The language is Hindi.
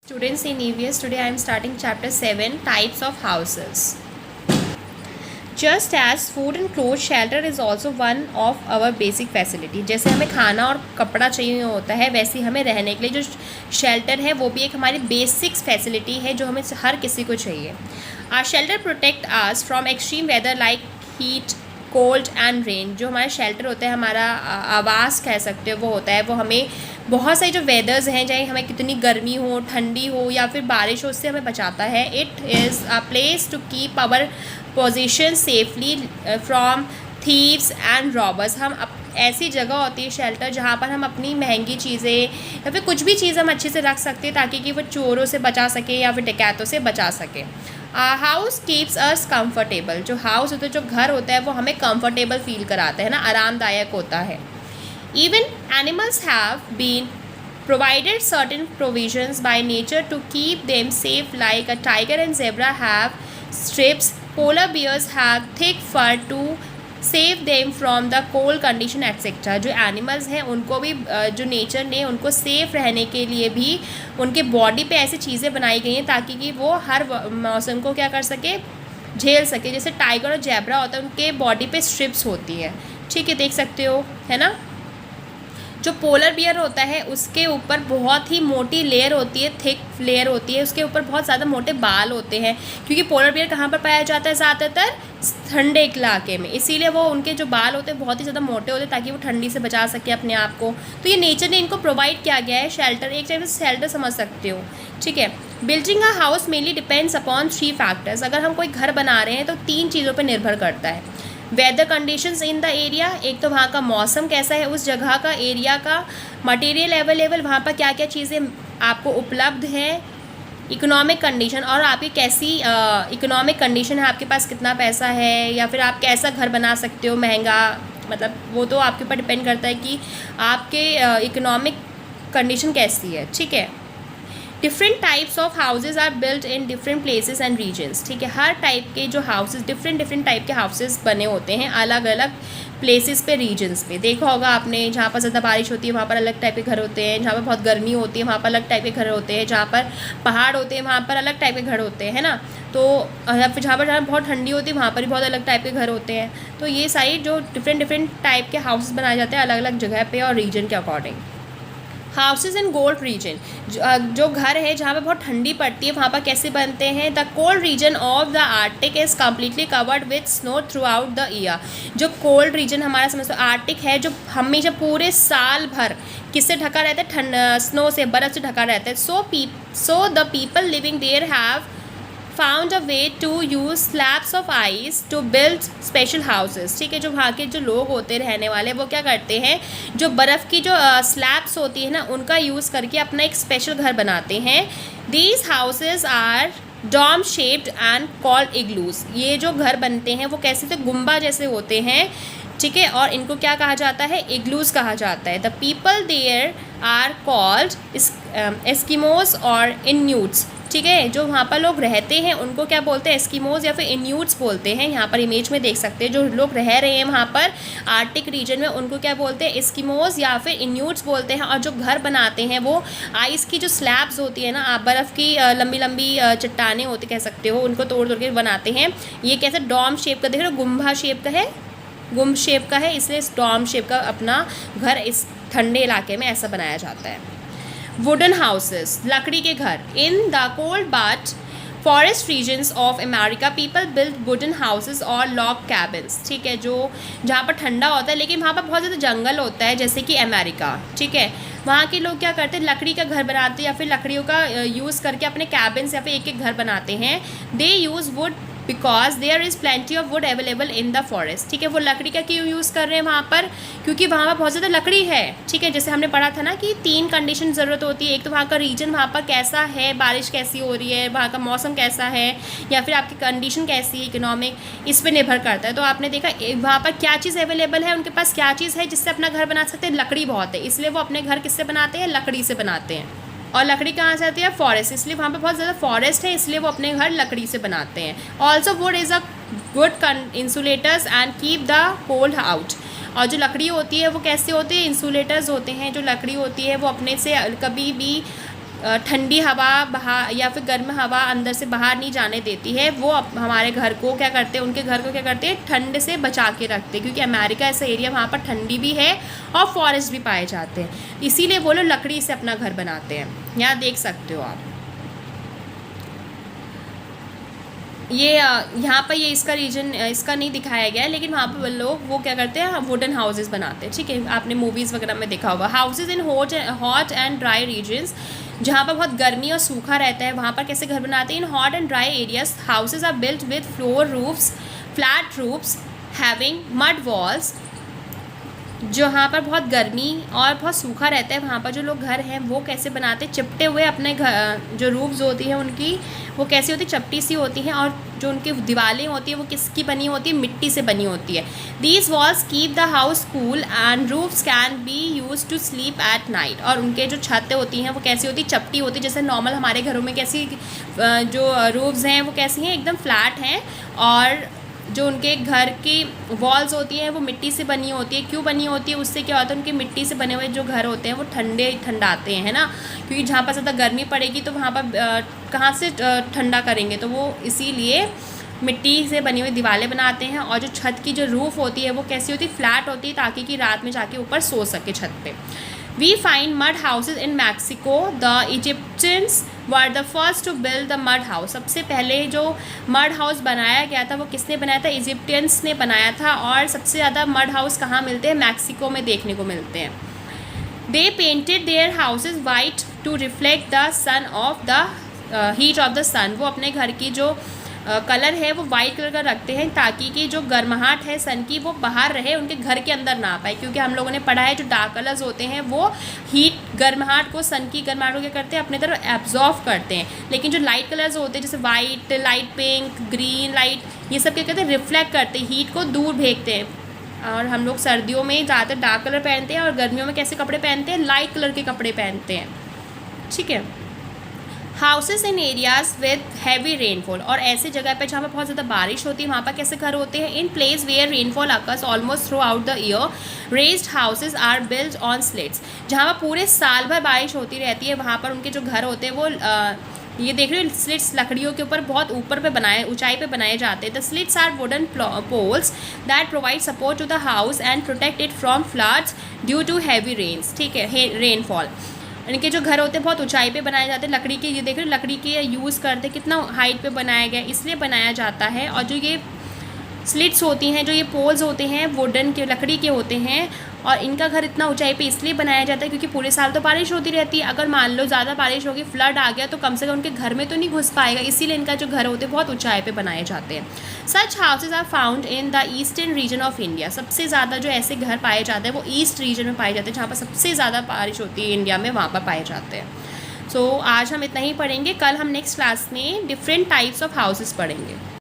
Students in EVS, today I am starting chapter 7 Types of Houses. Just as food and clothes, shelter is also one of our basic facility. जैसे हमें खाना और कपड़ा चाहिए होता है, वैसे हमें रहने के लिए जो शेल्टर है वो भी एक हमारी बेसिक्स फैसिलिटी है जो हमें हर किसी को चाहिए. Our shelter protect us from extreme weather like heat, cold and rain. जो हमारा शेल्टर होता है, हमारा आवास कह सकते हो, वो होता है, वो हमें बहुत सारी जो वेदर्स हैं, चाहे हमें कितनी गर्मी हो, ठंडी हो या फिर बारिश हो, उससे हमें बचाता है. It is a place to keep our position safely from thieves and robbers. हम ऐसी जगह होती है शेल्टर जहाँ पर हम अपनी महंगी चीज़ें या फिर कुछ भी चीज़ हम अच्छे से रख सकते हैं ताकि कि वो चोरों से बचा सके या फिर डकैतों से बचा सके. House keeps us comfortable. जो हाउस होता है, जो घर होता है, वो हमें कंफर्टेबल फील कराता है ना, आरामदायक होता है. Even animals have been provided certain provisions by nature to keep them safe, like a tiger and zebra have strips. Polar bears have thick fur to save them from the cold condition etc. जो एनिमल्स हैं उनको भी जो नेचर ने उनको सेफ रहने के लिए भी उनके बॉडी पे ऐसी चीज़ें बनाई गई हैं ताकि कि वो हर मौसम को क्या कर सके, झेल सके. जैसे टाइगर और जेब्रा होता है, उनके बॉडी पे स्ट्रिप्स होती हैं, ठीक है, देख सकते हो, है ना. जो पोलर बियर होता है उसके ऊपर बहुत ही मोटी लेयर होती है, थिक लेयर होती है, उसके ऊपर बहुत ज़्यादा मोटे बाल होते हैं, क्योंकि पोलर बियर कहाँ पर पाया जाता है, ज़्यादातर ठंडे इलाके में, इसीलिए वो उनके जो बाल होते हैं बहुत ही ज़्यादा मोटे होते हैं ताकि वो ठंडी से बचा सके अपने आप को. तो ये नेचर ने इनको प्रोवाइड किया गया है शेल्टर. एक टाइप से शेल्टर समझ सकते हो, ठीक है. Building a house mainly depends upon 3 factors. अगर हम कोई घर बना रहे हैं तो 3 चीज़ों पर निर्भर करता है. Weather conditions in the area, एक तो वहाँ का मौसम कैसा है, उस जगह का, एरिया का. मटेरियल अवेलेबल, वहाँ पर क्या क्या चीज़ें आपको उपलब्ध हैं. इकोनॉमिक कंडीशन, और आपकी कैसी इकोनॉमिक कंडीशन है, आपके पास कितना पैसा है या फिर आप कैसा घर बना सकते हो, महंगा, मतलब वो तो आपके ऊपर डिपेंड करता है कि आपके इकोनॉमिक कंडीशन कैसी है, ठीक है. Different types of houses are built in different places and regions, ठीक है. हर टाइप के जो हाउसेज, डिफरेंट टाइप के हाउसेज बने होते हैं अलग अलग प्लेसेस पे, रीजन्स पे. देखा होगा आपने, जहाँ पर ज़्यादा बारिश होती है वहाँ पर अलग टाइप के घर होते हैं, जहाँ पर बहुत गर्मी होती है वहाँ पर अलग टाइप के घर होते हैं, जहाँ पर पहाड़ होते हैं वहाँ पर अलग टाइप के घर होते हैं, है ना. तो जहाँ पर बहुत ठंडी होती है वहाँ पर भी बहुत अलग टाइप के घर होते हैं. तो ये सारी जो डिफरेंट टाइप के हाउसेज बनाए जाते हैं अलग अलग जगह पे और रीजन के according. Houses in cold region, जो घर है जहाँ पे बहुत ठंडी पड़ती है वहाँ पर कैसे बनते हैं. The cold region of the Arctic is completely covered with snow through out the year. जो कोल्ड रीजन हमारा समझ लो आर्टिक है, जो हमेशा पूरे साल भर किससे ढका रहता है, ठंड, स्नो से, बर्फ़ से ढका रहता है. So the people living there have found a way to use slabs of ice to build special houses, ठीक है. जो वहाँ के जो लोग होते हैं रहने वाले, वो क्या करते हैं, जो बर्फ़ की जो स्लैब्स होती है ना, उनका यूज़ करके अपना एक स्पेशल घर बनाते हैं. These houses are dome shaped and called igloos. ये जो घर बनते हैं वो कैसे थे, गुम्बा जैसे होते हैं, ठीक है, और इनको क्या कहा जाता है, इग्लूज कहा जाता है. The people there are called Eskimos और इन्यूट्स, ठीक है. जो वहाँ पर लोग रहते हैं उनको क्या बोलते हैं, एस्किमोज या फिर इन्यूट्स बोलते हैं. यहाँ पर इमेज में देख सकते हैं जो लोग रह रहे हैं वहाँ पर आर्टिक रीजन में, उनको क्या बोलते हैं, एस्किमोज या फिर इन्यूट्स बोलते हैं. और जो घर बनाते हैं वो आइस की जो स्लैब्स होती है ना, बर्फ़ की लंबी लंबी चट्टानें होती कह सकते हो, उनको तोड़ तोड़ के बनाते हैं. ये कैसे डॉम शेप का, देख रहे हो, गुम्बा शेप का है, गुम्ब शेप का है, इसलिए इस डॉम शेप का अपना घर इस ठंडे इलाके में ऐसा बनाया जाता है. वुडन हाउसेस, लकड़ी के घर. In the cold but forest regions of America people build wooden houses और लॉग कैबिन्स, ठीक है. जो जहाँ पर ठंडा होता है लेकिन वहाँ पर बहुत ज़्यादा जंगल होता है, जैसे कि अमेरिका, ठीक है. वहाँ के लोग क्या करते हैं, लकड़ी का घर बनाते हैं या फिर लकड़ियों का यूज़ करके अपने कैबिन्स या फिर एक एक घर बनाते हैं. They use wood because there is plenty of wood available in the forest, ठीक है. वो लकड़ी का क्यों यूज़ कर रहे हैं वहाँ पर, क्योंकि वहाँ पर बहुत ज़्यादा लकड़ी है, ठीक है. जैसे हमने पढ़ा था ना कि 3 कंडीशन ज़रूरत होती है. एक तो वहाँ का रीजन, वहाँ पर कैसा है, बारिश कैसी हो रही है, वहाँ का मौसम कैसा है, या फिर आपकी कंडीशन कैसी है इकोनॉमिक, इस पर निर्भर करता है. तो आपने देखा वहाँ पर क्या चीज़ अवेलेबल है, उनके पास क्या चीज़ है जिससे अपना घर बना सकते हैं, लकड़ी बहुत है, इसलिए वो अपने घर किससे बनाते हैं, लकड़ी से बनाते हैं. और लकड़ी कहाँ से आती है, फॉरेस्ट, इसलिए वहाँ पे बहुत ज़्यादा फॉरेस्ट है, इसलिए वो अपने घर लकड़ी से बनाते हैं. Also would is a good insulators and keep the cold out. और जो लकड़ी होती है वो कैसे होती है, इंसुलेटर्स होते हैं. जो लकड़ी होती है वो अपने से कभी भी ठंडी हवा बाहर या फिर गर्म हवा अंदर से बाहर नहीं जाने देती है, वो हमारे घर को क्या करते हैं, उनके घर को क्या करते हैं, ठंड से बचा के रखते हैं, क्योंकि अमेरिका ऐसा एरिया वहाँ पर ठंडी भी है और फॉरेस्ट भी पाए जाते हैं, इसीलिए वो लोग लकड़ी से अपना घर बनाते हैं। यहाँ देख सकते हो आप, ये यहाँ पर ये इसका रीजन इसका नहीं दिखाया गया है, लेकिन वहाँ पर लोग वो क्या करते हैं, वुडन हाउसेस बनाते हैं। ठीक है, आपने मूवीज़ वगैरह में देखा होगा। Houses in hot and dry regions, जहाँ पर बहुत गर्मी और सूखा रहता है वहाँ पर कैसे घर बनाते हैं। In hot and dry areas houses are built with floor roofs, flat roofs having mud walls. जहाँ पर बहुत गर्मी और बहुत सूखा रहता है वहाँ पर जो लोग घर हैं वो कैसे बनाते हैं, चिपटे हुए अपने घर, जो रूफ्स होती है उनकी वो कैसी होती है, चपटी सी होती हैं, और जो उनकी दीवारें होती है वो किसकी बनी होती है, मिट्टी से बनी होती है। These walls keep the house cool and roofs can be use to sleep at night. और उनके जो छतें होती हैं वो कैसी होती, चपटी होती है, जैसे नॉर्मल हमारे घरों में कैसी जो रूफ्स हैं वो कैसी हैं, एकदम फ्लैट हैं, और जो उनके घर की वॉल्स होती हैं वो मिट्टी से बनी होती है। क्यों बनी होती है, उससे क्या होता है, उनके मिट्टी से बने हुए जो घर होते हैं वो ठंडाते हैं, है ना, क्योंकि जहाँ पर ज़्यादा गर्मी पड़ेगी तो वहाँ पर कहाँ से ठंडा करेंगे, तो वो इसीलिए मिट्टी से बनी हुई दीवारें बनाते हैं। और जो छत की जो रूफ़ होती है वो कैसी होती है, फ्लैट होती है, ताकि कि रात में जाके ऊपर सो सके छत पे। We find mud houses in Mexico. The Egyptians were the first to build the mud house. सबसे पहले जो मड हाउस बनाया गया था वो किसने बनाया था, इजिप्टियंस ने बनाया था। और सबसे ज़्यादा मड हाउस कहाँ मिलते हैं, मैक्सिको में देखने को मिलते हैं। They painted their houses white to reflect the sun of the heat of the sun. वो अपने घर की जो कलर है वो वाइट कलर का रखते हैं, ताकि कि जो गर्माहट है सन की वो बाहर रहे, उनके घर के अंदर ना आ पाए। क्योंकि हम लोगों ने पढ़ा है जो डार्क कलर्स होते हैं वो हीट, गर्माहट को, सन की गर्माहट को क्या करते हैं, अपने तरफ एब्जॉर्व करते हैं। लेकिन जो लाइट कलर्स होते हैं जैसे white, light pink, green, light, ये सब क्या करते हैं, रिफ्लेक्ट करते हैं, हीट को दूर भेजते हैं। और हम लोग सर्दियों में ज़्यादातर डार्क कलर पहनते हैं और गर्मियों में कैसे कपड़े पहनते हैं, लाइट कलर के कपड़े पहनते हैं। ठीक है। Houses in areas with heavy rainfall, और ऐसी जगह पे जहाँ पर बहुत ज़्यादा बारिश होती है वहाँ पर कैसे घर होते हैं, in place where rainfall occurs almost throughout the year, raised houses are built on slits. जहाँ पर पूरे साल भर बारिश होती रहती है वहाँ पर उनके जो घर होते हैं वो ये देख रहे हो, स्लिट्स लकड़ियों के ऊपर बहुत ऊपर पे बनाए, ऊंचाई पे बनाए जाते हैं। The slits are wooden poles that provide support to the house and protect it from floods due to heavy rains. ठीक है, रेनफॉल। इनके जो घर होते हैं बहुत ऊंचाई पे बनाए जाते हैं, लकड़ी के, ये देख रहे हो लकड़ी के यूज़ करते हैं, कितना हाइट पे बनाया गया, इसलिए बनाया जाता है। और जो ये स्लिट्स होती हैं, जो ये पोल्स होते हैं वुडन के, लकड़ी के होते हैं, और इनका घर इतना ऊंचाई पे इसलिए बनाया जाता है क्योंकि पूरे साल तो बारिश होती रहती है। अगर मान लो ज़्यादा बारिश होगी, फ्लड आ गया, तो कम से कम उनके घर में तो नहीं घुस पाएगा, इसीलिए इनका जो घर होते हैं बहुत ऊंचाई पे बनाए जाते हैं। Such houses are found in the eastern region of India. सबसे ज़्यादा जो ऐसे घर पाए जाते हैं वो ईस्ट रीजन में पाए जाते हैं, जहाँ पर सबसे ज़्यादा बारिश होती है इंडिया में, वहाँ पर पाए जाते हैं। सो आज हम इतना ही पढ़ेंगे, कल हम नेक्स्ट क्लास में डिफरेंट टाइप्स ऑफ हाउसेस पढ़ेंगे।